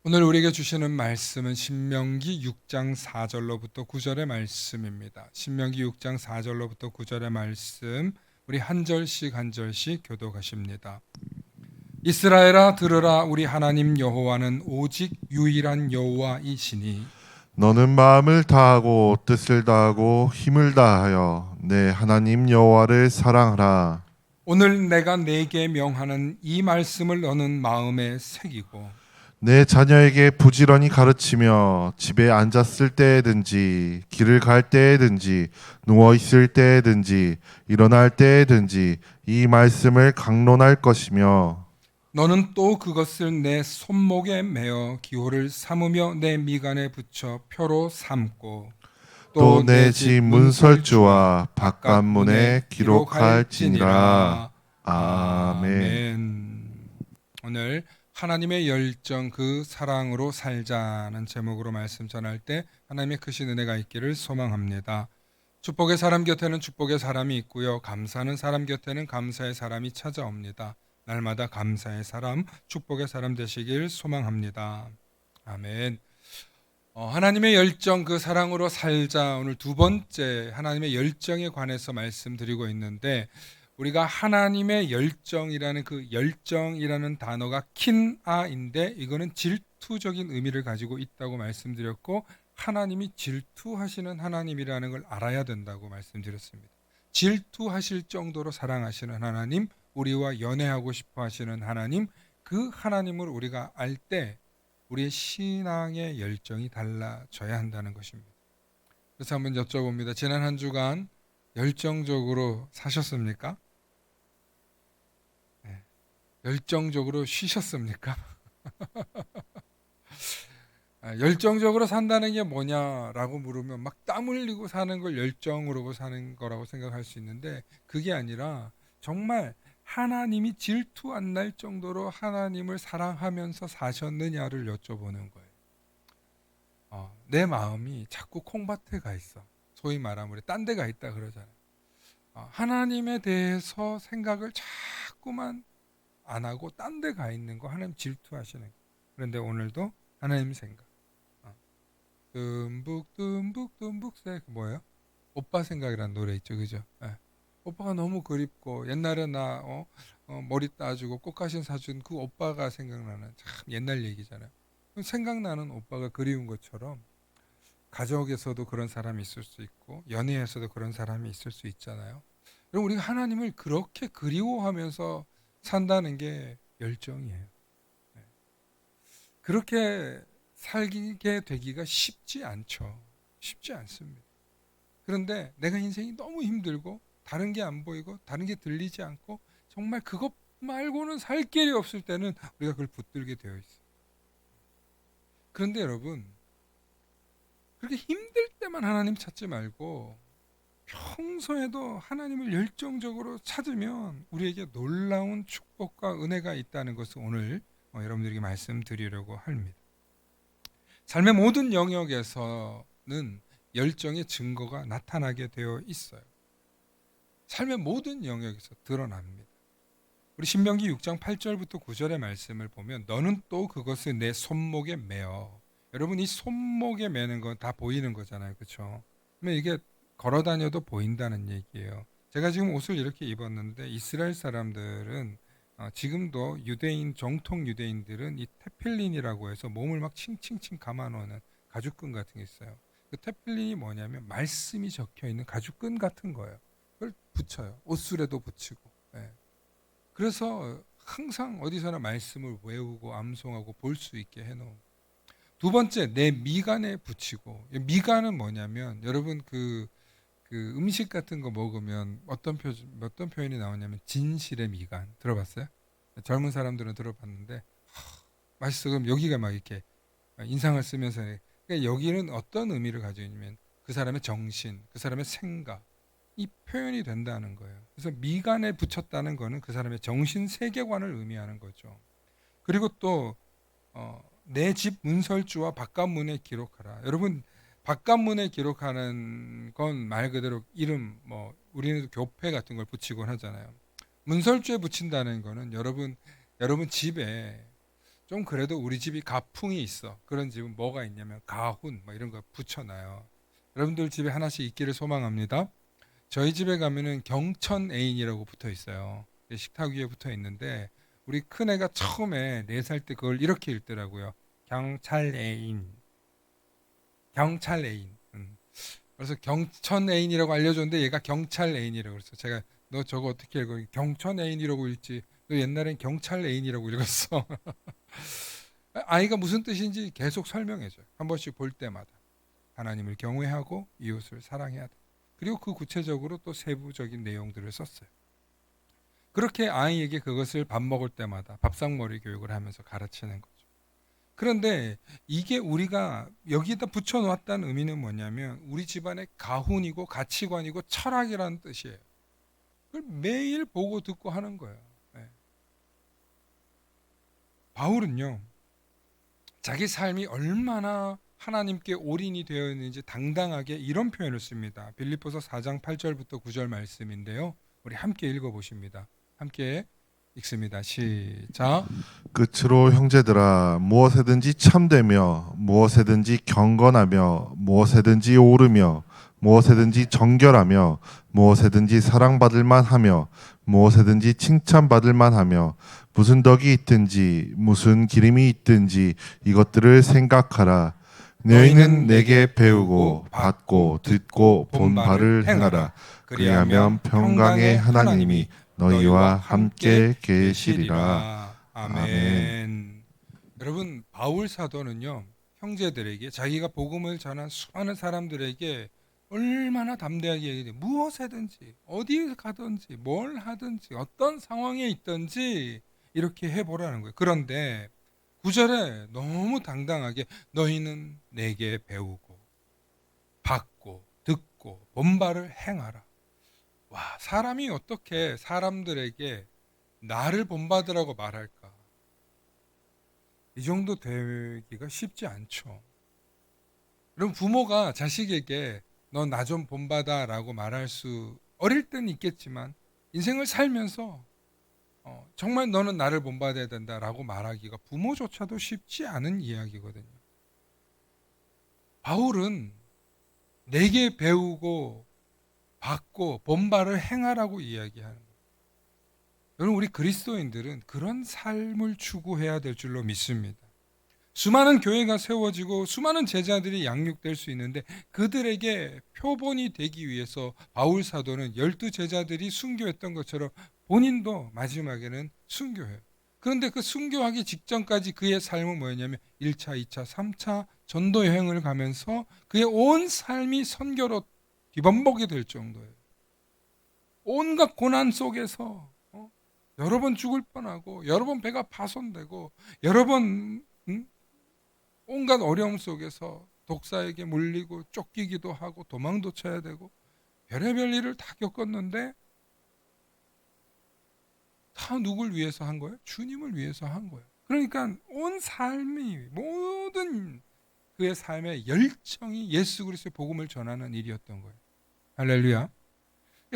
오늘 우리에게 주시는 말씀은 신명기 6장 4절로부터 9절의 말씀입니다. 신명기 6장 4절로부터 9절의 말씀, 우리 한 절씩 한 절씩 교독하십니다. 이스라엘아 들으라, 우리 하나님 여호와는 오직 유일한 여호와이시니 너는 마음을 다하고 뜻을 다하고 힘을 다하여 내 하나님 여호와를 사랑하라. 오늘 내가 네게 명하는 이 말씀을 너는 마음에 새기고 내 자녀에게 부지런히 가르치며 집에 앉았을 때에든지 길을 갈 때에든지 누워 있을 때에든지 일어날 때에든지 이 말씀을 강론할 것이며 너는 또 그것을 내 손목에 매어 기호를 삼으며 내 미간에 붙여 표로 삼고 또 또 내 내 집 집 문설주와 문설주와 바깥문에 바깥문에 기록할지니라. 기록할지니라. 아멘. 아멘. 오늘 하나님의 열정 그 사랑으로 살자는 제목으로 말씀 전할 때 하나님의 크신 은혜가 있기를 소망합니다. 축복의 사람 곁에는 축복의 사람이 있고요. 감사하는 사람 곁에는 감사의 사람이 찾아옵니다. 날마다 감사의 사람, 축복의 사람 되시길 소망합니다. 아멘. 하나님의 열정 그 사랑으로 살자, 오늘 두 번째 하나님의 열정에 관해서 말씀드리고 있는데, 우리가 하나님의 열정이라는 그 열정이라는 단어가 킨아인데 이거는 질투적인 의미를 가지고 있다고 말씀드렸고, 하나님이 질투하시는 하나님이라는 걸 알아야 된다고 말씀드렸습니다. 질투하실 정도로 사랑하시는 하나님, 우리와 연애하고 싶어 하시는 하나님, 그 하나님을 우리가 알 때 우리의 신앙의 열정이 달라져야 한다는 것입니다. 그래서 한번 여쭤봅니다. 지난 한 주간 열정적으로 사셨습니까? 네. 열정적으로 쉬셨습니까? 열정적으로 산다는 게 뭐냐라고 물으면 막 땀 흘리고 사는 걸 열정으로 사는 거라고 생각할 수 있는데, 그게 아니라 정말 하나님이 질투 안 날 정도로 하나님을 사랑하면서 사셨느냐를 여쭤보는 거예요. 내 마음이 자꾸 콩밭에 가 있어. 소위 말하면 우리 딴 데 가 있다 그러잖아요. 하나님에 대해서 생각을 자꾸만 안 하고 딴 데 가 있는 거 하나님 질투하시는 거예요. 그런데 오늘도 하나님 생각. 듬북 새 뭐예요? 오빠 생각이라는 노래 있죠, 그죠? 예. 오빠가 너무 그립고 옛날에 나 머리 따주고 꽃가신 사준 그 오빠가 생각나는 참 옛날 얘기잖아요. 생각나는 오빠가 그리운 것처럼 가족에서도 그런 사람이 있을 수 있고 연애에서도 그런 사람이 있을 수 있잖아요. 그럼 우리가 하나님을 그렇게 그리워하면서 산다는 게 열정이에요. 네. 그렇게 살게 되기가 쉽지 않죠. 쉽지 않습니다. 그런데 내가 인생이 너무 힘들고 다른 게 안 보이고 다른 게 들리지 않고 정말 그것 말고는 살 길이 없을 때는 우리가 그걸 붙들게 되어 있어요. 그런데 여러분, 그렇게 힘들 때만 하나님 찾지 말고 평소에도 하나님을 열정적으로 찾으면 우리에게 놀라운 축복과 은혜가 있다는 것을 오늘 여러분들에게 말씀드리려고 합니다. 삶의 모든 영역에서는 열정의 증거가 나타나게 되어 있어요. 삶의 모든 영역에서 드러납니다. 우리 신명기 6장 8절부터 9절의 말씀을 보면 너는 또 그것을 내 손목에 매어. 여러분, 이 손목에 매는 건 다 보이는 거잖아요. 그렇죠? 그러면 이게 걸어 다녀도 보인다는 얘기예요. 제가 지금 옷을 이렇게 입었는데 이스라엘 사람들은 지금도 유대인 정통 유대인들은 이 테필린이라고 해서 몸을 막 칭칭칭 감아놓는 가죽끈 같은 게 있어요. 그 테필린이 뭐냐면 말씀이 적혀 있는 가죽끈 같은 거예요. 그걸 붙여요. 옷술에도 붙이고. 예. 그래서 항상 어디서나 말씀을 외우고 암송하고 볼 수 있게 해놓은. 두 번째, 내 미간에 붙이고. 미간은 뭐냐면 여러분 그 음식 같은 거 먹으면 어떤 표현이 나오냐면 진실의 미간 들어봤어요? 젊은 사람들은 들어봤는데 맛있어 그럼 여기가 막 이렇게 인상을 쓰면서 그러니까 여기는 어떤 의미를 가지고 있냐면 그 사람의 정신, 그 사람의 생각 이 표현이 된다는 거예요. 그래서 미간에 붙였다는 거는 그 사람의 정신 세계관을 의미하는 거죠. 그리고 또 내 집 문설주와 바깥문에 기록하라. 여러분 바깥문에 기록하는 건 말 그대로 이름 우리는 교패 같은 걸 붙이곤 하잖아요. 문설주에 붙인다는 거는 여러분 집에 좀 그래도 우리 집이 가풍이 있어. 그런 집은 뭐가 있냐면 가훈 뭐 이런 거 붙여놔요. 여러분들 집에 하나씩 있기를 소망합니다. 저희 집에 가면은 경천 애인이라고 붙어 있어요. 식탁 위에 붙어 있는데 우리 큰애가 처음에 4살 때 그걸 이렇게 읽더라고요. 경찰 애인, 경찰 애인. 그래서 경천 애인이라고 알려줬는데 얘가 경찰 애인이라고 그랬어. 제가 너 저거 어떻게 읽어? 경천 애인이라고 읽지. 너 옛날엔 경찰 애인이라고 읽었어. 아이가 무슨 뜻인지 계속 설명해줘요. 한 번씩 볼 때마다. 하나님을 경외하고 이웃을 사랑해야 돼. 그리고 그 구체적으로 또 세부적인 내용들을 썼어요. 그렇게 아이에게 그것을 밥 먹을 때마다 밥상머리 교육을 하면서 가르치는 거죠. 그런데 이게 우리가 여기다 붙여놓았다는 의미는 뭐냐면 우리 집안의 가훈이고 가치관이고 철학이라는 뜻이에요. 그걸 매일 보고 듣고 하는 거예요. 네. 바울은요. 자기 삶이 얼마나 하나님께 올인이 되어 있는지 당당하게 이런 표현을 씁니다. 빌립보서 4장 8절부터 9절 말씀인데요. 우리 함께 읽어보십니다. 함께 읽습니다. 시작. 끝으로 형제들아 무엇에든지 참되며 무엇에든지 경건하며 무엇에든지 옳으며 무엇에든지 정결하며 무엇에든지 사랑받을 만하며 무엇에든지 칭찬받을 만하며 무슨 덕이 있든지 무슨 기림이 있든지 이것들을 생각하라. 너희는 내게 배우고 받고 듣고 본 바를 행하라. 그리하면 평강의 하나님이 너희와 함께 계시리라. 아멘. 여러분 바울 사도는요 형제들에게 자기가 복음을 전한 수많은 사람들에게 얼마나 담대하게 얘기해. 무엇이든지 어디 가든지 뭘 하든지 어떤 상황에 있든지 이렇게 해보라는 거예요. 그런데 9절에 너무 당당하게 너희는 내게 배우고 받고 듣고 본바를 행하라. 와, 사람이 어떻게 사람들에게 나를 본받으라고 말할까? 이 정도 되기가 쉽지 않죠. 그럼 부모가 자식에게 너 나 좀 본받아라고 말할 수 어릴 땐 있겠지만 인생을 살면서 정말 너는 나를 본받아야 된다라고 말하기가 부모조차도 쉽지 않은 이야기거든요. 바울은 내게 배우고 받고 본바를 행하라고 이야기하는 거예요. 여러분 우리 그리스도인들은 그런 삶을 추구해야 될 줄로 믿습니다. 수많은 교회가 세워지고 수많은 제자들이 양육될 수 있는데 그들에게 표본이 되기 위해서 바울 사도는 12제자들이 순교했던 것처럼 본인도 마지막에는 순교해요. 그런데 그 순교하기 직전까지 그의 삶은 뭐였냐면 1차, 2차, 3차 전도 여행을 가면서 그의 온 삶이 선교로 뒤범벅이 될 정도예요. 온갖 고난 속에서 여러 번 죽을 뻔하고 여러 번 배가 파손되고 여러 번 온갖 어려움 속에서 독사에게 물리고 쫓기기도 하고 도망도 쳐야 되고 별의별 일을 다 겪었는데 다 누굴 위해서 한 거예요? 주님을 위해서 한 거예요. 그러니까 온 삶이 모든 그의 삶의 열정이 예수 그리스도의 복음을 전하는 일이었던 거예요. 할렐루야.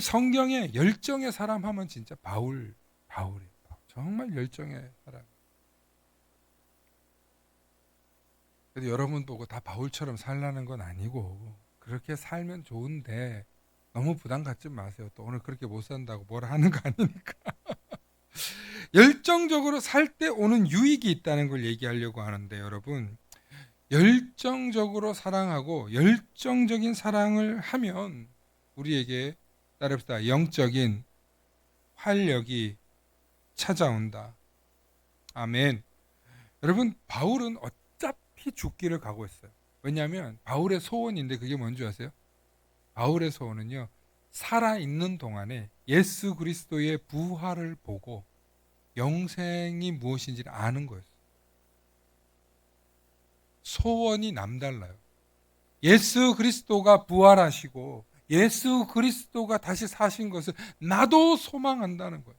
성경에 열정의 사람 하면 진짜 바울이에요. 정말 열정의 사람. 그래도 여러분 보고 다 바울처럼 살라는 건 아니고 그렇게 살면 좋은데 너무 부담 갖지 마세요. 또 오늘 그렇게 못 산다고 뭐라 하는 거 아니니까. 열정적으로 살 때 오는 유익이 있다는 걸 얘기하려고 하는데 여러분 열정적으로 사랑하고 열정적인 사랑을 하면 우리에게 따릅시다. 영적인 활력이 찾아온다. 아멘. 여러분 바울은 어차피 죽기를 각오했어요. 왜냐하면 바울의 소원인데 그게 뭔지 아세요? 바울의 소원은요. 살아있는 동안에 예수 그리스도의 부활을 보고 영생이 무엇인지를 아는 거였어요. 소원이 남달라요. 예수 그리스도가 부활하시고 예수 그리스도가 다시 사신 것을 나도 소망한다는 거예요.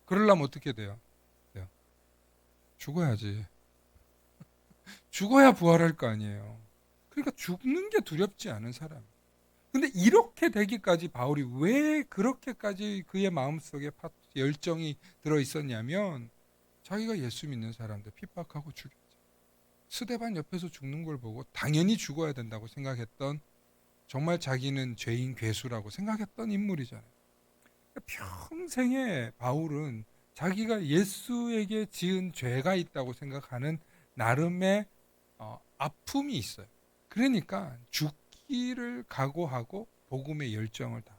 그러려면 어떻게 돼요? 죽어야지. 죽어야 부활할 거 아니에요. 그러니까 죽는 게 두렵지 않은 사람. 근데 이렇게 되기까지 바울이 왜 그렇게까지 그의 마음속에 열정이 들어 있었냐면 자기가 예수 믿는 사람들 핍박하고 죽였죠. 스데반 옆에서 죽는 걸 보고 당연히 죽어야 된다고 생각했던, 정말 자기는 죄인 괴수라고 생각했던 인물이잖아요. 평생에 바울은 자기가 예수에게 지은 죄가 있다고 생각하는 나름의 아픔이 있어요. 그러니까 죽기를 각오하고 복음의 열정을 다.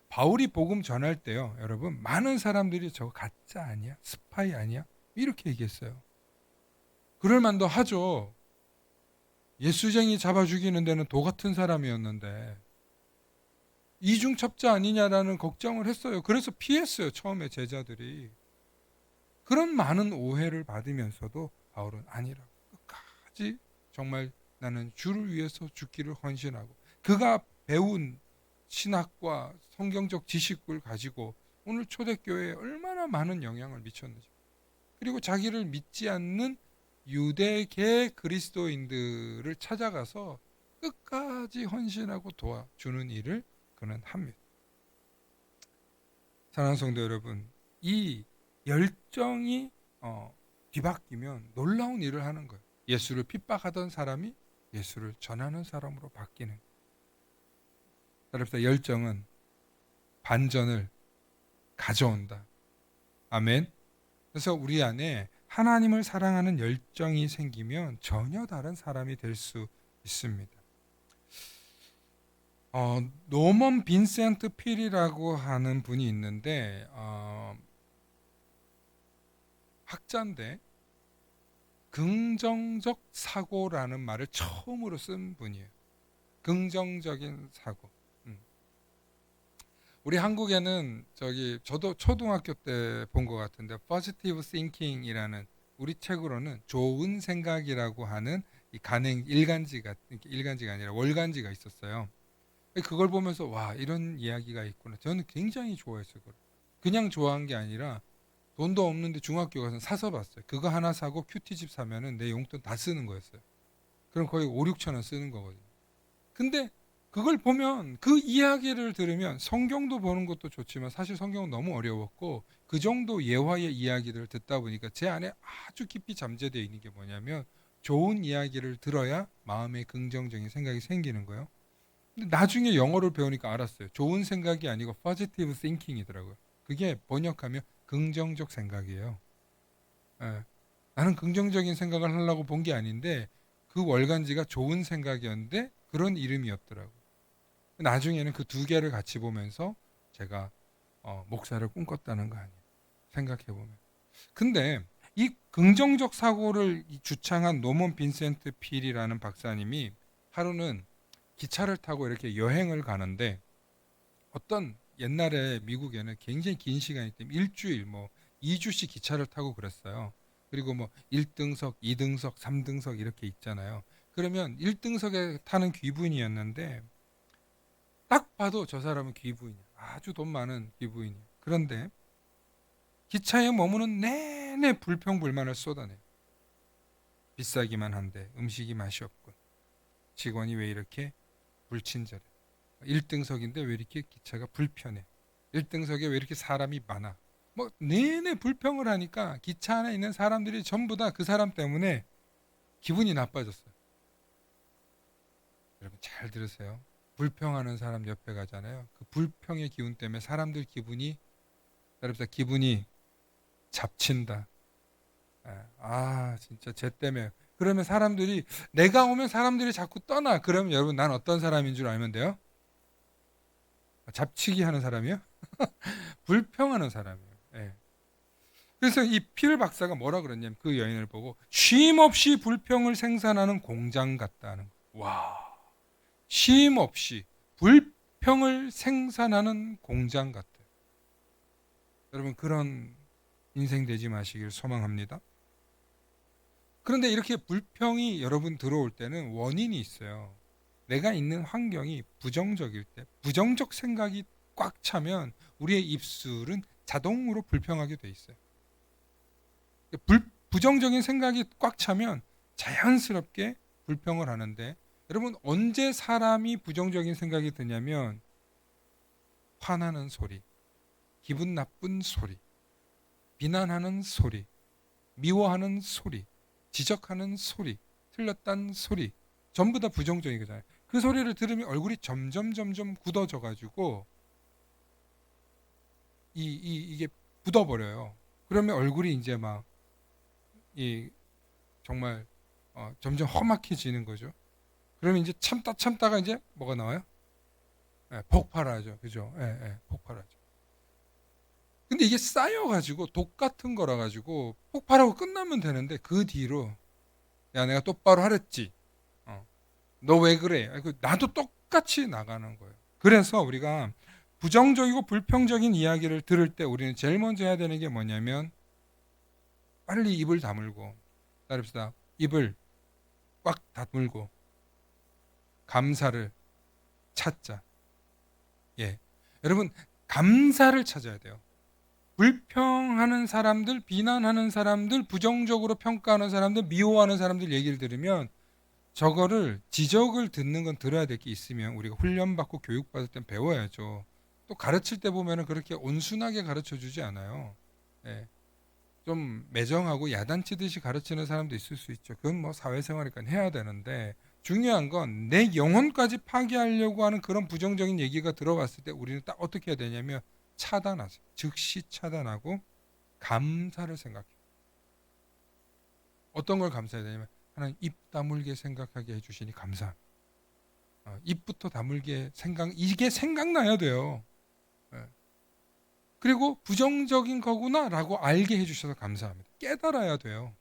바울이 복음 전할 때요, 여러분, 많은 사람들이 저거 가짜 아니야? 스파이 아니야? 이렇게 얘기했어요. 그럴 만도 하죠. 예수쟁이 잡아 죽이는 데는 도 같은 사람이었는데 이중첩자 아니냐라는 걱정을 했어요. 그래서 피했어요, 처음에 제자들이. 그런 많은 오해를 받으면서도 바울은 아니라고, 끝까지 정말 나는 주를 위해서 죽기를 헌신하고, 그가 배운 신학과 성경적 지식을 가지고 오늘 초대교회에 얼마나 많은 영향을 미쳤는지, 그리고 자기를 믿지 않는 유대계 그리스도인들을 찾아가서 끝까지 헌신하고 도와주는 일을 그는 합니다. 사랑하는 성도 여러분, 이 열정이 뒤바뀌면 놀라운 일을 하는 거예요. 예수를 핍박하던 사람이 예수를 전하는 사람으로 바뀌는. 여러분, 열정은 반전을 가져온다. 아멘. 그래서 우리 안에 하나님을 사랑하는 열정이 생기면 전혀 다른 사람이 될 수 있습니다. 노먼 빈센트 필이라고 하는 분이 있는데 학자인데 긍정적 사고라는 말을 처음으로 쓴 분이에요. 긍정적인 사고. 우리 한국에는 저도 초등학교 때 본 것 같은데 Positive Thinking이라는, 우리 책으로는 좋은 생각이라고 하는 이 간행 일간지가 아니라 월간지가 있었어요. 그걸 보면서 와, 이런 이야기가 있구나. 저는 굉장히 좋아했어요. 그냥 좋아한 게 아니라 돈도 없는데 중학교 가서 사서 봤어요. 그거 하나 사고 큐티집 사면은 내 용돈 다 쓰는 거였어요. 그럼 거의 5, 6천 원 쓰는 거거든요. 근데 그걸 보면, 그 이야기를 들으면, 성경도 보는 것도 좋지만 사실 성경은 너무 어려웠고, 그 정도 예화의 이야기들을 듣다 보니까 제 안에 아주 깊이 잠재되어 있는 게 뭐냐면, 좋은 이야기를 들어야 마음에 긍정적인 생각이 생기는 거예요. 근데 나중에 영어를 배우니까 알았어요. 좋은 생각이 아니고 positive thinking이더라고요. 그게 번역하면 긍정적 생각이에요. 예. 나는 긍정적인 생각을 하려고 본 게 아닌데 그 월간지가 좋은 생각이었는데 그런 이름이었더라고요. 나중에는 그 두 개를 같이 보면서 제가 목사를 꿈꿨다는 거 아니에요. 생각해 보면. 근데 이 긍정적 사고를 주창한 노먼 빈센트 필이라는 박사님이 하루는 기차를 타고 이렇게 여행을 가는데, 어떤 옛날에 미국에는 굉장히 긴 시간이 때문에 일주일 2주씩 기차를 타고 그랬어요. 그리고 1등석, 2등석, 3등석 이렇게 있잖아요. 그러면 1등석에 타는 귀부인이었는데 딱 봐도 저 사람은 귀부인이에요. 아주 돈 많은 귀부인이에요. 그런데 기차에 머무는 내내 불평불만을 쏟아내요. 비싸기만 한데 음식이 맛이 없군. 직원이 왜 이렇게 불친절해. 1등석인데 왜 이렇게 기차가 불편해. 1등석에 왜 이렇게 사람이 많아. 내내 불평을 하니까 기차 안에 있는 사람들이 전부 다 그 사람 때문에 기분이 나빠졌어요. 여러분 잘 들으세요. 불평하는 사람 옆에 가잖아요. 그 불평의 기운 때문에 사람들 기분이, 여러분 기분이 잡친다. 진짜 쟤 때문에. 그러면 사람들이, 내가 오면 사람들이 자꾸 떠나. 그러면 여러분 난 어떤 사람인 줄 알면 돼요? 잡치기 하는 사람이요? 불평하는 사람이에요. 예. 그래서 이 필 박사가 뭐라 그랬냐면, 그 여인을 보고 쉼 없이 불평을 생산하는 공장 같다는 거. 와, 쉼 없이 불평을 생산하는 공장 같아요. 여러분 그런 인생 되지 마시길 소망합니다. 그런데 이렇게 불평이 여러분 들어올 때는 원인이 있어요. 내가 있는 환경이 부정적일 때, 부정적 생각이 꽉 차면 우리의 입술은 자동으로 불평하게 돼 있어요. 부정적인 생각이 꽉 차면 자연스럽게 불평을 하는데, 여러분 언제 사람이 부정적인 생각이 드냐면 화나는 소리, 기분 나쁜 소리, 비난하는 소리, 미워하는 소리, 지적하는 소리, 틀렸단 소리, 전부 다 부정적인 거잖아요. 그 소리를 들으면 얼굴이 점점 굳어져 가지고 이게 굳어버려요. 그러면 얼굴이 이제 막 이 정말 점점 험악해지는 거죠. 그러면 이제 참다가 이제 뭐가 나와요? 예, 폭발하죠. 그죠? 예, 예, 폭발하죠. 근데 이게 쌓여가지고 독 같은 거라 가지고 폭발하고 끝나면 되는데 그 뒤로 야 내가 똑바로 하랬지. 너 왜 그래? 나도 똑같이 나가는 거예요. 그래서 우리가 부정적이고 불평적인 이야기를 들을 때 우리는 제일 먼저 해야 되는 게 뭐냐면 빨리 입을 다물고 따릅시다. 입을 꽉 다물고 감사를 찾자. 예. 여러분 감사를 찾아야 돼요. 불평하는 사람들, 비난하는 사람들, 부정적으로 평가하는 사람들, 미워하는 사람들 얘기를 들으면 저거를 지적을 듣는 건 들어야 될 게 있으면 우리가 훈련받고 교육받을 땐 배워야죠. 또 가르칠 때 보면은 그렇게 온순하게 가르쳐 주지 않아요. 예. 좀 매정하고 야단치듯이 가르치는 사람도 있을 수 있죠. 그건 뭐 사회생활이니까 해야 되는데 중요한 건 내 영혼까지 파괴하려고 하는 그런 부정적인 얘기가 들어왔을 때 우리는 딱 어떻게 해야 되냐면 차단하세요. 즉시 차단하고 감사를 생각해요. 어떤 걸 감사해야 되냐면 하나님 입 다물게 생각하게 해주시니 감사합니다. 입부터 다물게 이게 생각나야 돼요. 예. 그리고 부정적인 거구나라고 알게 해주셔서 감사합니다. 깨달아야 돼요.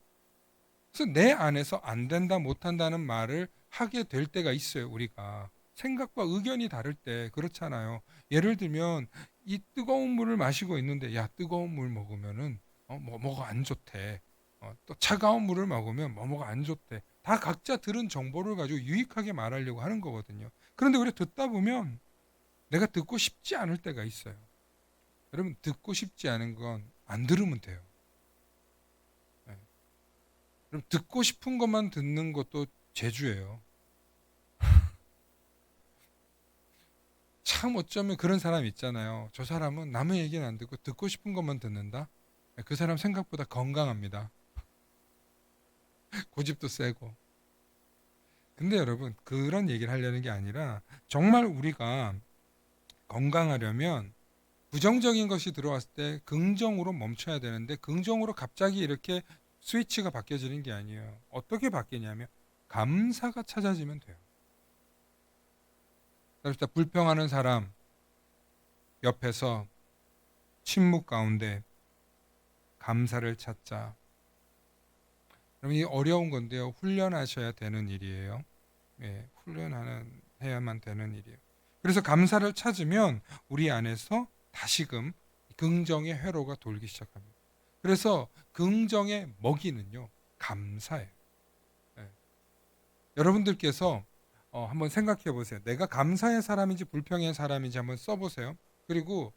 그래서 내 안에서 안 된다 못한다는 말을 하게 될 때가 있어요. 우리가 생각과 의견이 다를 때 그렇잖아요. 예를 들면 이 뜨거운 물을 마시고 있는데 야 뜨거운 물 먹으면은 뭐가 안 좋대. 또 차가운 물을 먹으면 뭐가 안 좋대. 다 각자 들은 정보를 가지고 유익하게 말하려고 하는 거거든요. 그런데 우리 듣다 보면 내가 듣고 싶지 않을 때가 있어요. 여러분 듣고 싶지 않은 건 안 들으면 돼요. 네. 그럼 듣고 싶은 것만 듣는 것도 재주예요. 참 어쩌면 그런 사람 있잖아요. 저 사람은 남의 얘기는 안 듣고 듣고 싶은 것만 듣는다. 그 사람 생각보다 건강합니다. 고집도 세고. 근데 여러분 그런 얘기를 하려는 게 아니라 정말 우리가 건강하려면 부정적인 것이 들어왔을 때 긍정으로 멈춰야 되는데 긍정으로 갑자기 이렇게 스위치가 바뀌어지는 게 아니에요. 어떻게 바뀌냐면 감사가 찾아지면 돼요. 그래서 불평하는 사람 옆에서 침묵 가운데 감사를 찾자. 그럼 이 어려운 건데요. 훈련하셔야 되는 일이에요. 예, 해야만 되는 일이에요. 그래서 감사를 찾으면 우리 안에서 다시금 긍정의 회로가 돌기 시작합니다. 그래서 긍정의 먹이는요 감사예요. 예. 여러분들께서 한번 생각해 보세요. 내가 감사의 사람인지 불평의 사람인지 한번 써보세요. 그리고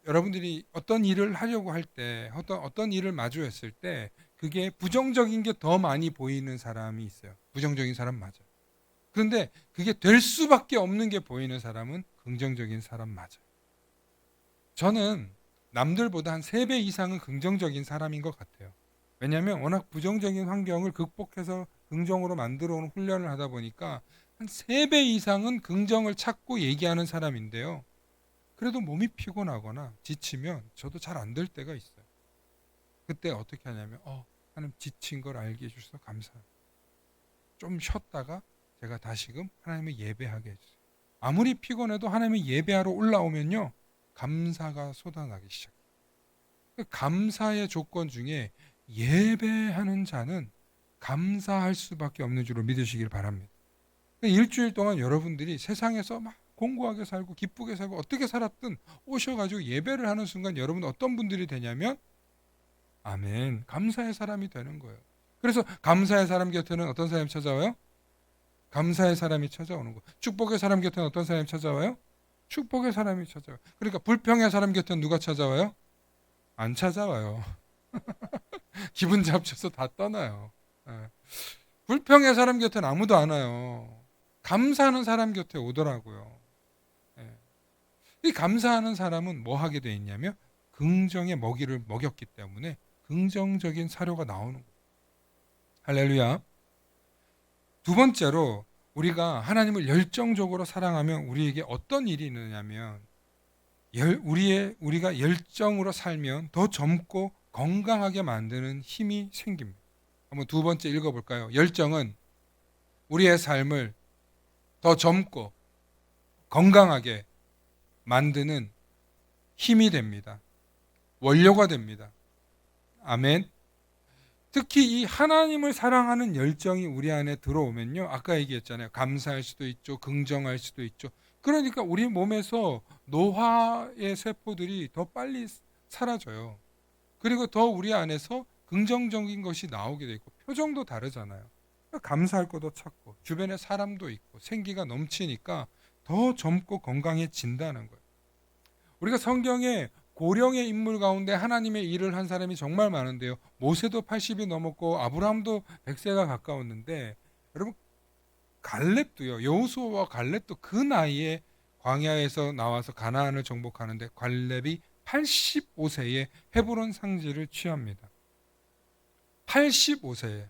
여러분들이 어떤 일을 하려고 할 때 어떤 일을 마주했을 때 그게 부정적인 게 더 많이 보이는 사람이 있어요. 부정적인 사람 맞아요. 그런데 그게 될 수밖에 없는 게 보이는 사람은 긍정적인 사람 맞아요. 저는 남들보다 한 3배 이상은 긍정적인 사람인 것 같아요. 왜냐하면 워낙 부정적인 환경을 극복해서 긍정으로 만들어 오는 훈련을 하다 보니까 한 3배 이상은 긍정을 찾고 얘기하는 사람인데요. 그래도 몸이 피곤하거나 지치면 저도 잘 안 될 때가 있어요. 그때 어떻게 하냐면 하나님 지친 걸 알게 해주셔서 감사합니다. 좀 쉬었다가 제가 다시금 하나님의 예배하게 해주세요. 아무리 피곤해도 하나님의 예배하러 올라오면요 감사가 쏟아나기 시작해요. 그 감사의 조건 중에 예배하는 자는 감사할 수밖에 없는 줄로 믿으시길 바랍니다. 일주일 동안 여러분들이 세상에서 막 공고하게 살고 기쁘게 살고 어떻게 살았든 오셔가지고 예배를 하는 순간 여러분 어떤 분들이 되냐면 아멘 감사의 사람이 되는 거예요. 그래서 감사의 사람 곁에는 어떤 사람이 찾아와요? 감사의 사람이 찾아오는 거예요. 축복의 사람 곁에는 어떤 사람이 찾아와요? 축복의 사람이 찾아와요. 그러니까 불평의 사람 곁에는 누가 찾아와요? 안 찾아와요. 기분 잡쳐서 다 떠나요. 예. 불평의 사람 곁에는 아무도 안 와요. 감사하는 사람 곁에 오더라고요. 예. 이 감사하는 사람은 뭐 하게 돼 있냐면 긍정의 먹이를 먹였기 때문에 긍정적인 사료가 나오는 거예요. 할렐루야. 두 번째로 우리가 하나님을 열정적으로 사랑하면 우리에게 어떤 일이 있느냐면 우리가 열정으로 살면 더 젊고 건강하게 만드는 힘이 생깁니다. 한번 두 번째 읽어볼까요? 열정은 우리의 삶을 더 젊고 건강하게 만드는 힘이 됩니다. 원료가 됩니다. 아멘. 특히 이 하나님을 사랑하는 열정이 우리 안에 들어오면요. 아까 얘기했잖아요. 감사할 수도 있죠. 긍정할 수도 있죠. 그러니까 우리 몸에서 노화의 세포들이 더 빨리 사라져요. 그리고 더 우리 안에서 긍정적인 것이 나오게 되고 표정도 다르잖아요. 감사할 것도 찾고 주변에 사람도 있고 생기가 넘치니까 더 젊고 건강해진다는 거예요. 우리가 성경에 고령의 인물 가운데 하나님의 일을 한 사람이 정말 많은데요. 모세도 80이 넘었고 아브라함도 100세가 가까웠는데 여러분 갈렙도요. 여호수아와 갈렙도 그 나이에 광야에서 나와서 가나안을 정복하는데 갈렙이 85세에 헤브론 상지를 취합니다. 85세에.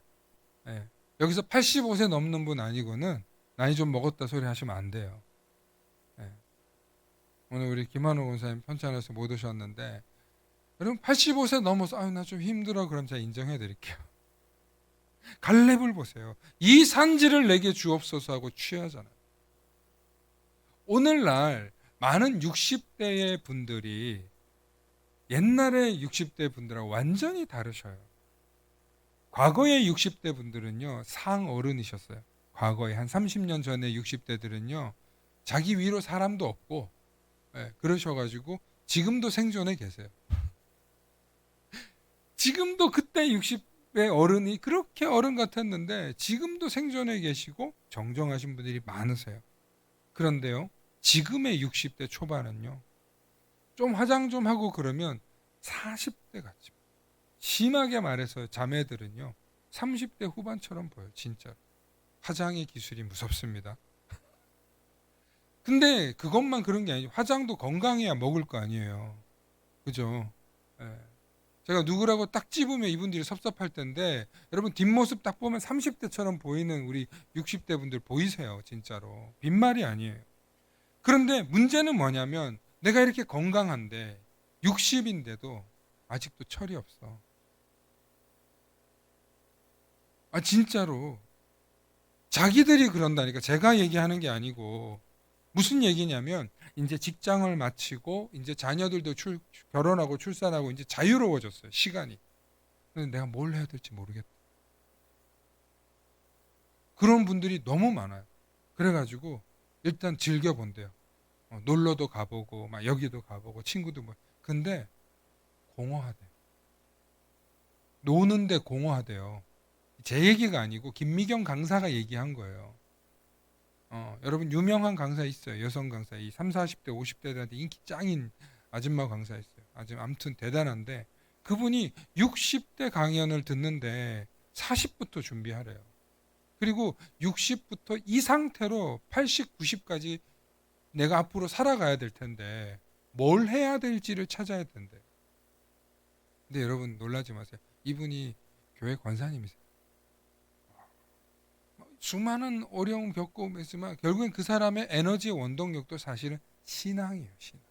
예. 여기서 85세 넘는 분 아니고는 나이 좀 먹었다 소리 하시면 안 돼요. 예. 오늘 우리 김한호 원사님 편찬에서 못 오셨는데 여러분 85세 넘어서 나 좀 힘들어 그럼 제가 인정해 드릴게요. 갈렙을 보세요. 이 산지를 내게 주옵소서 하고 취하잖아요. 오늘날 많은 60대의 분들이 옛날의 60대 분들하고 완전히 다르셔요. 과거의 60대 분들은요, 상어른이셨어요. 과거에 한 30년 전에 60대들은요, 자기 위로 사람도 없고, 그러셔가지고 지금도 생존해 계세요. 지금도 그때 60의 어른이 그렇게 어른 같았는데 지금도 생존해 계시고 정정하신 분들이 많으세요. 그런데요, 지금의 60대 초반은요, 좀 화장 좀 하고 그러면 40대 같죠. 심하게 말해서 자매들은요 30대 후반처럼 보여요. 진짜 화장의 기술이 무섭습니다. 근데 그것만 그런 게 아니죠. 화장도 건강해야 먹을 거 아니에요. 그죠? 예. 제가 누구라고 딱 집으면 이분들이 섭섭할 텐데 여러분 뒷모습 딱 보면 30대처럼 보이는 우리 60대 분들 보이세요. 진짜로 빈말이 아니에요. 그런데 문제는 뭐냐면 내가 이렇게 건강한데 60인데도 아직도 철이 없어. 진짜로 자기들이 그런다니까. 제가 얘기하는 게 아니고 무슨 얘기냐면 이제 직장을 마치고 이제 자녀들도 결혼하고 출산하고 이제 자유로워졌어요. 시간이. 근데 내가 뭘 해야 될지 모르겠다. 그런 분들이 너무 많아요. 그래가지고 일단 즐겨본대요. 놀러도 가보고 막 여기도 가보고 친구도 뭐. 근데 공허하대. 노는데 공허하대요. 제 얘기가 아니고 김미경 강사가 얘기한 거예요. 여러분 유명한 강사 있어요. 여성 강사. 이 30, 40대, 50대들한테 인기 짱인 아줌마 강사 있어요. 아무튼 대단한데 그분이 60대 강연을 듣는데 40부터 준비하래요. 그리고 60부터 이 상태로 80, 90까지 내가 앞으로 살아가야 될 텐데 뭘 해야 될지를 찾아야 된대. 근데 여러분 놀라지 마세요. 이분이 교회 권사님이세요. 수많은 어려움 겪고 있지만 결국엔 그 사람의 에너지의 원동력도 사실은 신앙이에요. 신앙.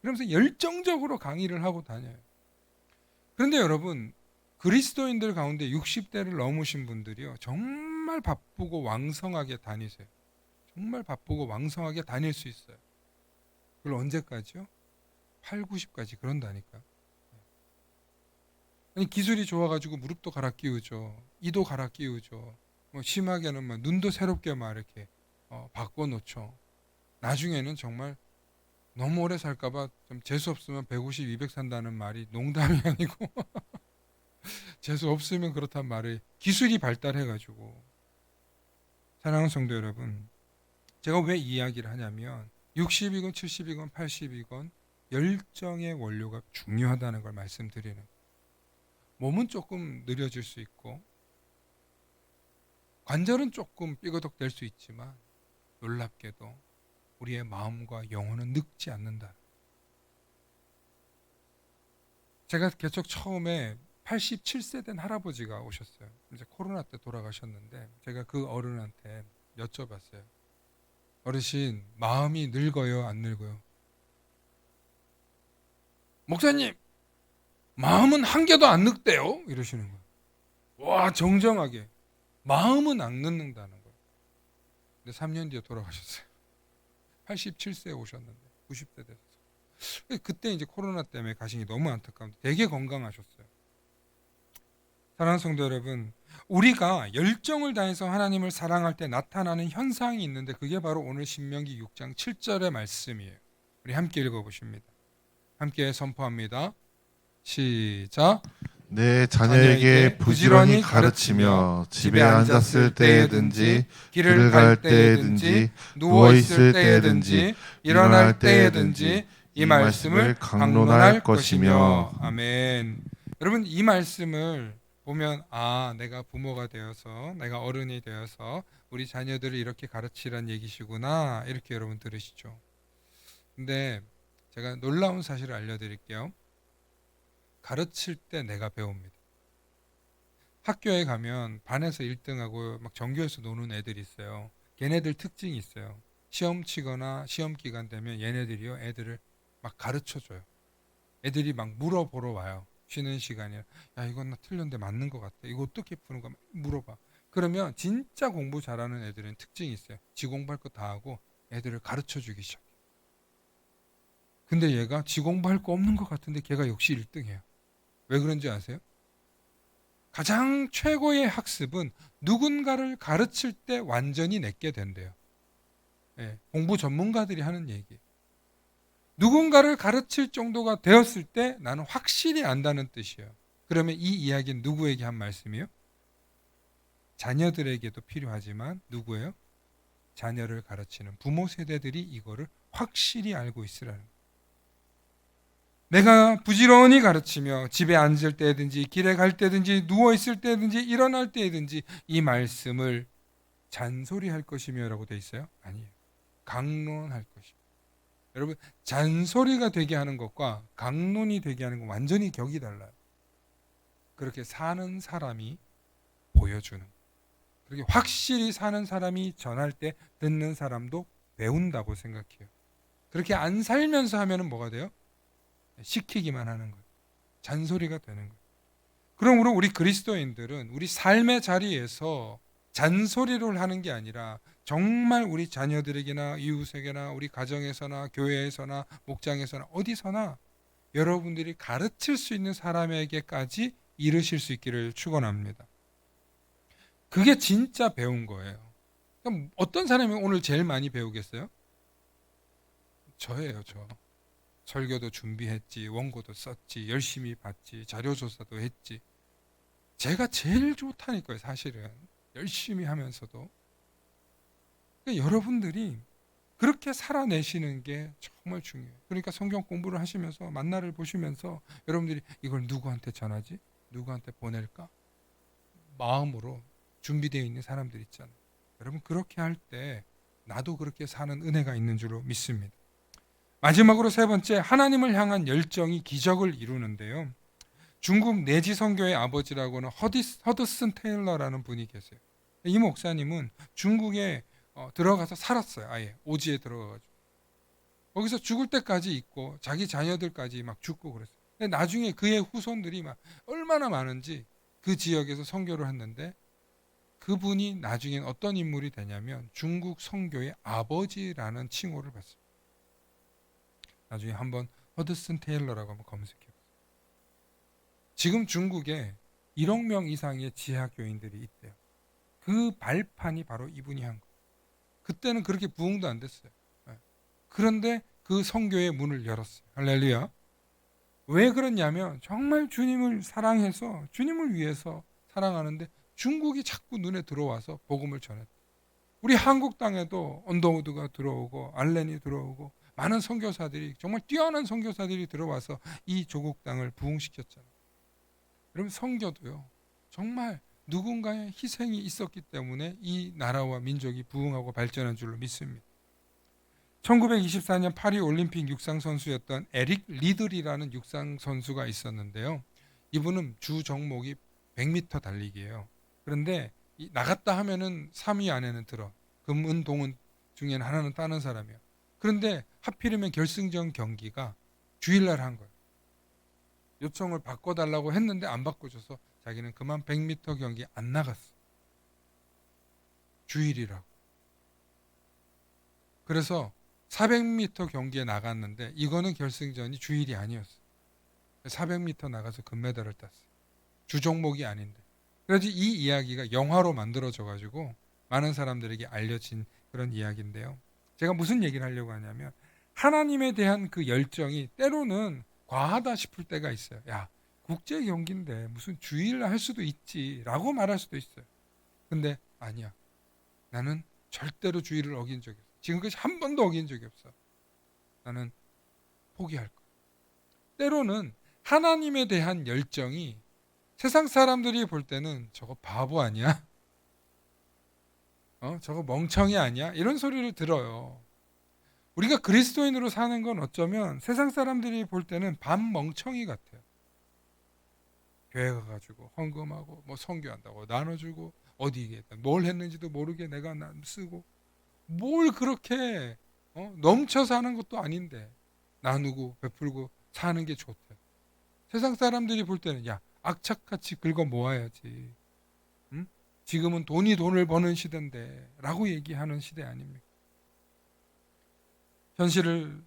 그러면서 열정적으로 강의를 하고 다녀요. 그런데 여러분 그리스도인들 가운데 60대를 넘으신 분들이요 정말 바쁘고 왕성하게 다니세요. 정말 바쁘고 왕성하게 다닐 수 있어요. 그걸 언제까지요? 8, 90까지 그런다니까. 아니 기술이 좋아가지고 무릎도 갈아 끼우죠. 이도 갈아 끼우죠. 뭐 심하게는 막 눈도 새롭게 막 이렇게 바꿔놓죠. 나중에는 정말 너무 오래 살까봐 좀 재수 없으면 150, 200 산다는 말이 농담이 아니고 재수 없으면 그렇단 말이 기술이 발달해가지고. 사랑하는 성도 여러분, 제가 왜 이 이야기를 하냐면 60이건 70이건 80이건 열정의 원료가 중요하다는 걸 말씀드리는. 몸은 조금 느려질 수 있고 관절은 조금 삐거덕될 수 있지만 놀랍게도 우리의 마음과 영혼은 늙지 않는다. 제가 개척 처음에 87세 된 할아버지가 오셨어요. 이제 코로나 때 돌아가셨는데 제가 그 어른한테 여쭤봤어요. 어르신, 마음이 늙어요, 안 늙어요? 목사님, 마음은 한 개도 안 늙대요. 이러시는 거예요. 와, 정정하게 마음은 안 늙는다는 거예요. 근데 3년 뒤에 돌아가셨어요. 87세에 오셨는데 90세 됐어요. 그때 이제 코로나 때문에 가신 게 너무 안타까운데 되게 건강하셨어요. 사랑하는 성도 여러분, 우리가 열정을 다해서 하나님을 사랑할 때 나타나는 현상이 있는데 그게 바로 오늘 신명기 6장 7절의 말씀이에요. 우리 함께 읽어보십니다. 함께 선포합니다. 시작. 내 자녀에게 부지런히 가르치며 집에 앉았을 때에든지 길을 갈 때에든지 누워 있을 때에든지 일어날 때에든지 이 말씀을 강론할 것이며. 아멘. 여러분, 이 말씀을 보면 내가 부모가 되어서 내가 어른이 되어서 우리 자녀들을 이렇게 가르치란 얘기시구나 이렇게 여러분 들으시죠. 근데 제가 놀라운 사실을 알려드릴게요. 가르칠 때 내가 배웁니다. 학교에 가면 반에서 1등하고 막 전교에서 노는 애들이 있어요. 걔네들 특징이 있어요. 시험 치거나 시험 기간 되면 얘네들이요 애들을 막 가르쳐줘요. 애들이 막 물어보러 와요. 쉬는 시간이야. 야, 이건 나 틀렸는데 맞는 것 같아. 이거 어떻게 푸는 거야? 물어봐. 그러면 진짜 공부 잘하는 애들은 특징이 있어요. 지 공부할 거 다 하고 애들을 가르쳐주기 시작해. 근데 얘가 지 공부할 거 없는 것 같은데 걔가 역시 1등이에요. 왜 그런지 아세요? 가장 최고의 학습은 누군가를 가르칠 때 완전히 내게 된대요. 공부 전문가들이 하는 얘기. 누군가를 가르칠 정도가 되었을 때 나는 확실히 안다는 뜻이에요. 그러면 이 이야기는 누구에게 한 말씀이에요? 자녀들에게도 필요하지만 누구예요? 자녀를 가르치는 부모 세대들이 이거를 확실히 알고 있으라는 거예요. 내가 부지런히 가르치며 집에 앉을 때든지 길에 갈 때든지 누워있을 때든지 일어날 때든지 이 말씀을 잔소리할 것이며 라고 돼 있어요? 아니에요. 강론할 것이며. 여러분, 잔소리가 되게 하는 것과 강론이 되게 하는 건 완전히 격이 달라요. 그렇게 사는 사람이 보여주는 거예요. 그렇게 확실히 사는 사람이 전할 때 듣는 사람도 배운다고 생각해요. 그렇게 안 살면서 하면 뭐가 돼요? 시키기만 하는 거예요. 잔소리가 되는 거예요. 그러므로 우리 그리스도인들은 우리 삶의 자리에서 잔소리를 하는 게 아니라 정말 우리 자녀들에게나 이웃에게나 우리 가정에서나 교회에서나 목장에서나 어디서나 여러분들이 가르칠 수 있는 사람에게까지 이르실 수 있기를 축원합니다. 그게 진짜 배운 거예요. 그럼 어떤 사람이 오늘 제일 많이 배우겠어요? 저예요, 저. 설교도 준비했지, 원고도 썼지, 열심히 봤지, 자료조사도 했지. 제가 제일 좋다니까요, 사실은. 열심히 하면서도. 그러니까 여러분들이 그렇게 살아내시는 게 정말 중요해요. 그러니까 성경 공부를 하시면서 만나를 보시면서 여러분들이 이걸 누구한테 전하지? 누구한테 보낼까? 마음으로 준비되어 있는 사람들 있잖아요. 여러분 그렇게 할 때 나도 그렇게 사는 은혜가 있는 줄로 믿습니다. 마지막으로 세 번째, 하나님을 향한 열정이 기적을 이루는데요. 중국 내지 선교의 아버지라고는 허드슨 테일러라는 분이 계세요. 이 목사님은 중국에 들어가서 살았어요. 아예 오지에 들어가가지고 거기서 죽을 때까지 있고 자기 자녀들까지 막 죽고 그랬어요. 근데 나중에 그의 후손들이 막 얼마나 많은지 그 지역에서 선교를 했는데 그분이 나중엔 어떤 인물이 되냐면 중국 선교의 아버지라는 칭호를 받습니다. 나중에 한번 허드슨 테일러라고 한번 검색해보세요. 지금 중국에 1억 명 이상의 지하교인들이 있대요. 그 발판이 바로 이분이 한 거예요. 그때는 그렇게 부흥도 안 됐어요. 그런데 그 선교의 문을 열었어요. 할렐루야. 왜 그러냐면 정말 주님을 사랑해서 주님을 위해서 사랑하는데 중국이 자꾸 눈에 들어와서 복음을 전했다. 우리 한국 땅에도 언더우드가 들어오고 알렌이 들어오고 많은 선교사들이 정말 뛰어난 선교사들이 들어와서 이 조국 땅을 부흥시켰잖아요. 여러분 선교도요. 정말 누군가의 희생이 있었기 때문에 이 나라와 민족이 부흥하고 발전한 줄로 믿습니다. 1924년 파리 올림픽 육상 선수였던 에릭 리들이라는 육상 선수가 있었는데요. 이분은 주 종목이 100m 달리기예요. 그런데 나갔다 하면은 3위 안에는 들어. 금은 동은 중에는 하나는 따는 사람이야. 그런데 하필이면 결승전 경기가 주일날 한 거예요. 요청을 바꿔달라고 했는데 안 바꿔줘서 자기는 그만 100m 경기 안 나갔어. 주일이라고. 그래서 400m 경기에 나갔는데 이거는 결승전이 주일이 아니었어. 400m 나가서 금메달을 땄어요. 주 종목이 아닌데. 그래서 이 이야기가 영화로 만들어져 가지고 많은 사람들에게 알려진 그런 이야기인데요. 제가 무슨 얘기를 하려고 하냐면 하나님에 대한 그 열정이 때로는 과하다 싶을 때가 있어요. 야, 국제 경기인데 무슨 주일 할 수도 있지라고 말할 수도 있어요. 근데 아니야. 나는 절대로 주의를 어긴 적이 없어. 지금까지 한 번도 어긴 적이 없어. 나는 포기할 거야. 때로는 하나님에 대한 열정이 세상 사람들이 볼 때는 저거 바보 아니야? 저거 멍청이 아니야? 이런 소리를 들어요. 우리가 그리스도인으로 사는 건 어쩌면 세상 사람들이 볼 때는 반 멍청이 같아요. 교회 가가지고 헌금하고 뭐 선교한다고 나눠주고 어디에 뭘 했는지도 모르게 내가 쓰고 뭘 그렇게 넘쳐 사는 것도 아닌데 나누고 베풀고 사는 게 좋대. 세상 사람들이 볼 때는 야 악착같이 긁어 모아야지. 응? 지금은 돈이 돈을 버는 시대인데 라고 얘기하는 시대 아닙니까? 현실을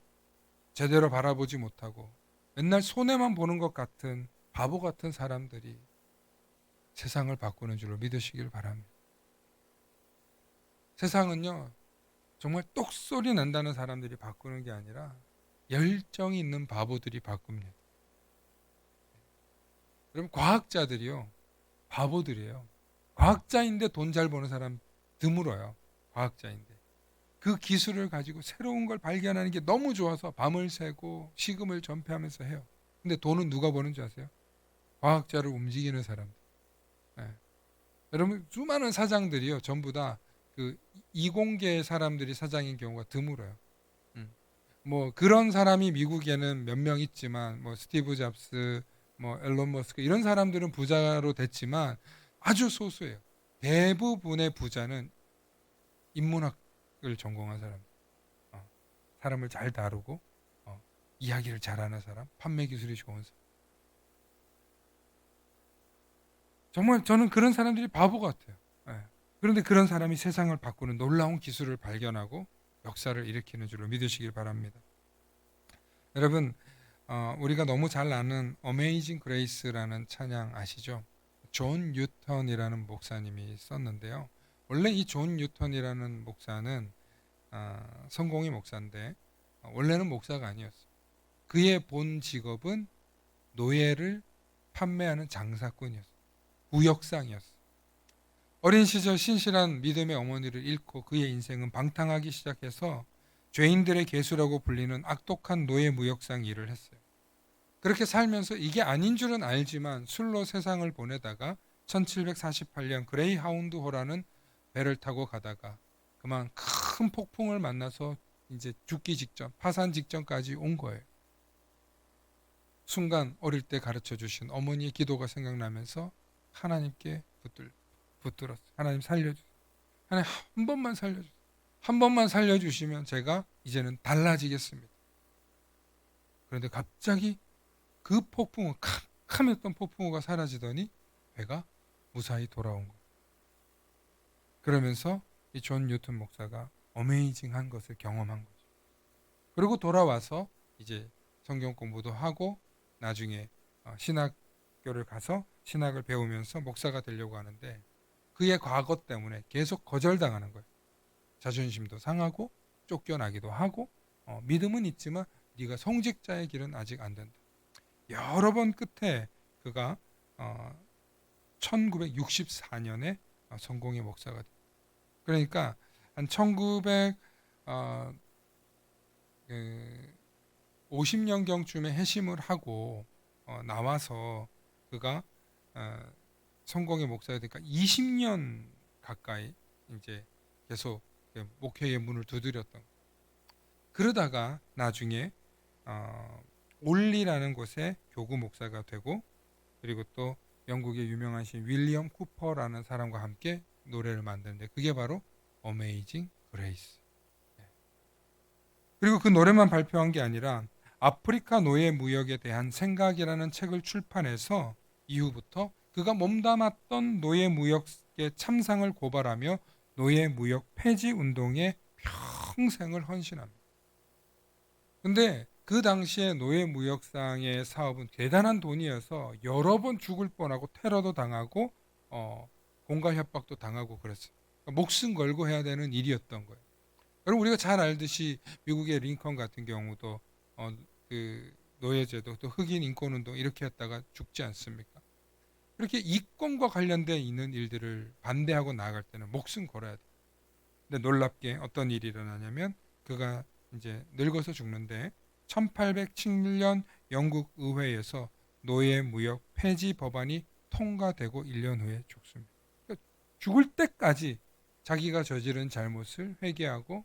제대로 바라보지 못하고 맨날 손해만 보는 것 같은 바보 같은 사람들이 세상을 바꾸는 줄로 믿으시길 바랍니다. 세상은요 정말 똑소리 난다는 사람들이 바꾸는 게 아니라 열정이 있는 바보들이 바꿉니다. 여러분 과학자들이요 바보들이에요. 과학자인데 돈 잘 버는 사람 드물어요. 과학자인데 그 기술을 가지고 새로운 걸 발견하는 게 너무 좋아서 밤을 새고 시금을 전폐하면서 해요. 근데 돈은 누가 버는 줄 아세요? 과학자를 움직이는 사람들. 예. 여러분 수많은 사장들이요 전부 다 그 이공계 사람들이 사장인 경우가 드물어요. 뭐 그런 사람이 미국에는 몇 명 있지만 뭐 스티브 잡스, 뭐 앨런 머스크 이런 사람들은 부자로 됐지만 아주 소수예요. 대부분의 부자는 인문학을 전공한 사람, 사람을 잘 다루고 이야기를 잘하는 사람, 판매 기술이 좋은 사람. 정말 저는 그런 사람들이 바보 같아요. 예. 그런데 그런 사람이 세상을 바꾸는 놀라운 기술을 발견하고 역사를 일으키는 줄로 믿으시길 바랍니다. 여러분, 우리가 너무 잘 아는 어메이징 그레이스라는 찬양 아시죠? 존 뉴턴이라는 목사님이 썼는데요. 원래 이 존 뉴턴이라는 목사는 성공의 목사인데 원래는 목사가 아니었어요. 그의 본 직업은 노예를 판매하는 장사꾼이었어요. 무역상이었어요. 어린 시절 신실한 믿음의 어머니를 잃고 그의 인생은 방탕하기 시작해서 죄인들의 개수라고 불리는 악독한 노예 무역상 일을 했어요. 그렇게 살면서 이게 아닌 줄은 알지만 술로 세상을 보내다가 1748년 그레이하운드호라는 배를 타고 가다가 그만 큰 폭풍을 만나서 이제 죽기 직전, 파산 직전까지 온 거예요. 순간 어릴 때 가르쳐 주신 어머니의 기도가 생각나면서 하나님께 붙들었어요. 하나님 살려주세요. 하나님 한 번만 살려주세요. 한 번만 살려주시면 제가 이제는 달라지겠습니다. 그런데 갑자기 그 폭풍우, 캄캄했던 폭풍우가 사라지더니 배가 무사히 돌아온 거예요. 그러면서 이 존 뉴턴 목사가 어메이징한 것을 경험한 거죠. 그리고 돌아와서 이제 성경 공부도 하고 나중에 신학교를 가서 신학을 배우면서 목사가 되려고 하는데 그의 과거 때문에 계속 거절당하는 거예요. 자존심도 상하고 쫓겨나기도 하고 믿음은 있지만 네가 성직자의 길은 아직 안 된다. 여러 번 끝에 그가 1964년에 성공의 목사가 됩니다. 그러니까 한 1950년경쯤에 회심을 하고 나와서 그가 성공의 목사가 되니까 20년 가까이 이제 계속 목회의 문을 두드렸던. 그러다가 나중에 올리라는 곳에 교구 목사가 되고 그리고 또 영국의 유명한 시인 윌리엄 쿠퍼라는 사람과 함께 노래를 만드는데 그게 바로 어메이징 그레이스. 그리고 그 노래만 발표한 게 아니라 아프리카 노예 무역에 대한 생각이라는 책을 출판해서 이후부터 그가 몸담았던 노예 무역의 참상을 고발하며 노예 무역 폐지 운동에 평생을 헌신합니다. 근데 그 당시에 노예 무역상의 사업은 대단한 돈이어서 여러 번 죽을 뻔하고 테러도 당하고 공갈 협박도 당하고 그랬어요. 그러니까 목숨 걸고 해야 되는 일이었던 거예요. 여러분 우리가 잘 알듯이 미국의 링컨 같은 경우도 그 노예제도 또 흑인 인권운동 이렇게 했다가 죽지 않습니까? 그렇게 이권과 관련된 있는 일들을 반대하고 나아갈 때는 목숨 걸어야 돼요. 근데 놀랍게 어떤 일이 일어나냐면 그가 이제 늙어서 죽는데 1807년 영국 의회에서 노예 무역 폐지 법안이 통과되고 1년 후에 죽습니다. 그러니까 죽을 때까지 자기가 저지른 잘못을 회개하고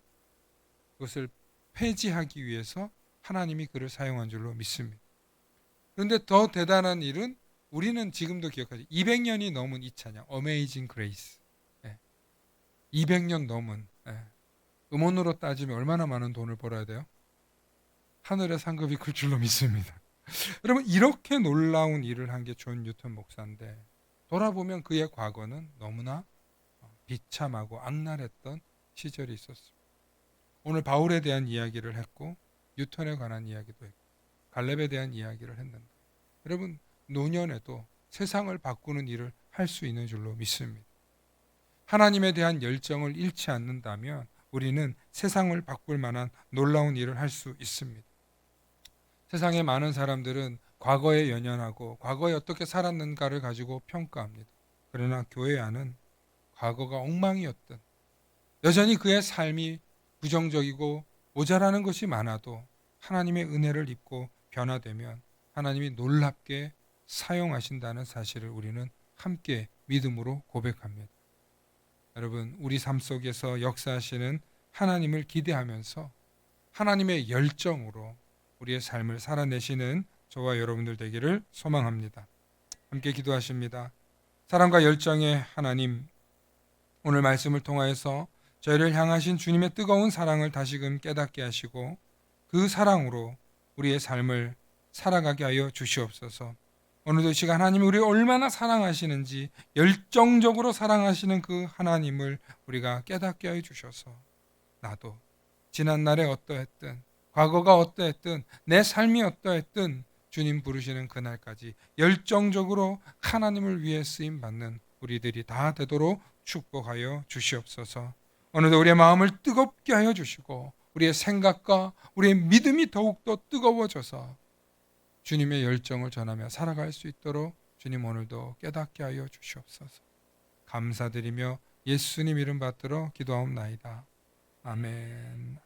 그것을 폐지하기 위해서 하나님이 그를 사용한 줄로 믿습니다. 그런데 더 대단한 일은 우리는 지금도 기억하죠. 200년이 넘은 이 찬양, Amazing Grace. 200년 넘은 음원으로 따지면 얼마나 많은 돈을 벌어야 돼요? 하늘의 상급이 클 줄로 믿습니다. 여러분 이렇게 놀라운 일을 한 게 존 뉴턴 목사인데 돌아보면 그의 과거는 너무나 비참하고 악랄했던 시절이 있었습니다. 오늘 바울에 대한 이야기를 했고 뉴턴에 관한 이야기도 했고 갈렙에 대한 이야기를 했는데 여러분 노년에도 세상을 바꾸는 일을 할 수 있는 줄로 믿습니다. 하나님에 대한 열정을 잃지 않는다면 우리는 세상을 바꿀 만한 놀라운 일을 할 수 있습니다. 세상의 많은 사람들은 과거에 연연하고 과거에 어떻게 살았는가를 가지고 평가합니다. 그러나 교회 안은 과거가 엉망이었든 여전히 그의 삶이 부정적이고 모자라는 것이 많아도 하나님의 은혜를 입고 변화되면 하나님이 놀랍게 사용하신다는 사실을 우리는 함께 믿음으로 고백합니다. 여러분 우리 삶 속에서 역사하시는 하나님을 기대하면서 하나님의 열정으로 우리의 삶을 살아내시는 저와 여러분들 되기를 소망합니다. 함께 기도하십니다. 사랑과 열정의 하나님, 오늘 말씀을 통하여서 저희를 향하신 주님의 뜨거운 사랑을 다시금 깨닫게 하시고 그 사랑으로 우리의 삶을 살아가게 하여 주시옵소서. 오늘도 이 시간 하나님이 우리를 얼마나 사랑하시는지 열정적으로 사랑하시는 그 하나님을 우리가 깨닫게 하여 주셔서 나도 지난날에 어떠했든 과거가 어떠했든 내 삶이 어떠했든 주님 부르시는 그날까지 열정적으로 하나님을 위해 쓰임받는 우리들이 다 되도록 축복하여 주시옵소서. 오늘도 우리의 마음을 뜨겁게 하여 주시고 우리의 생각과 우리의 믿음이 더욱더 뜨거워져서 주님의 열정을 전하며 살아갈 수 있도록 주님 오늘도 깨닫게 하여 주시옵소서. 감사드리며 예수님 이름 받들어 기도하옵나이다. 아멘.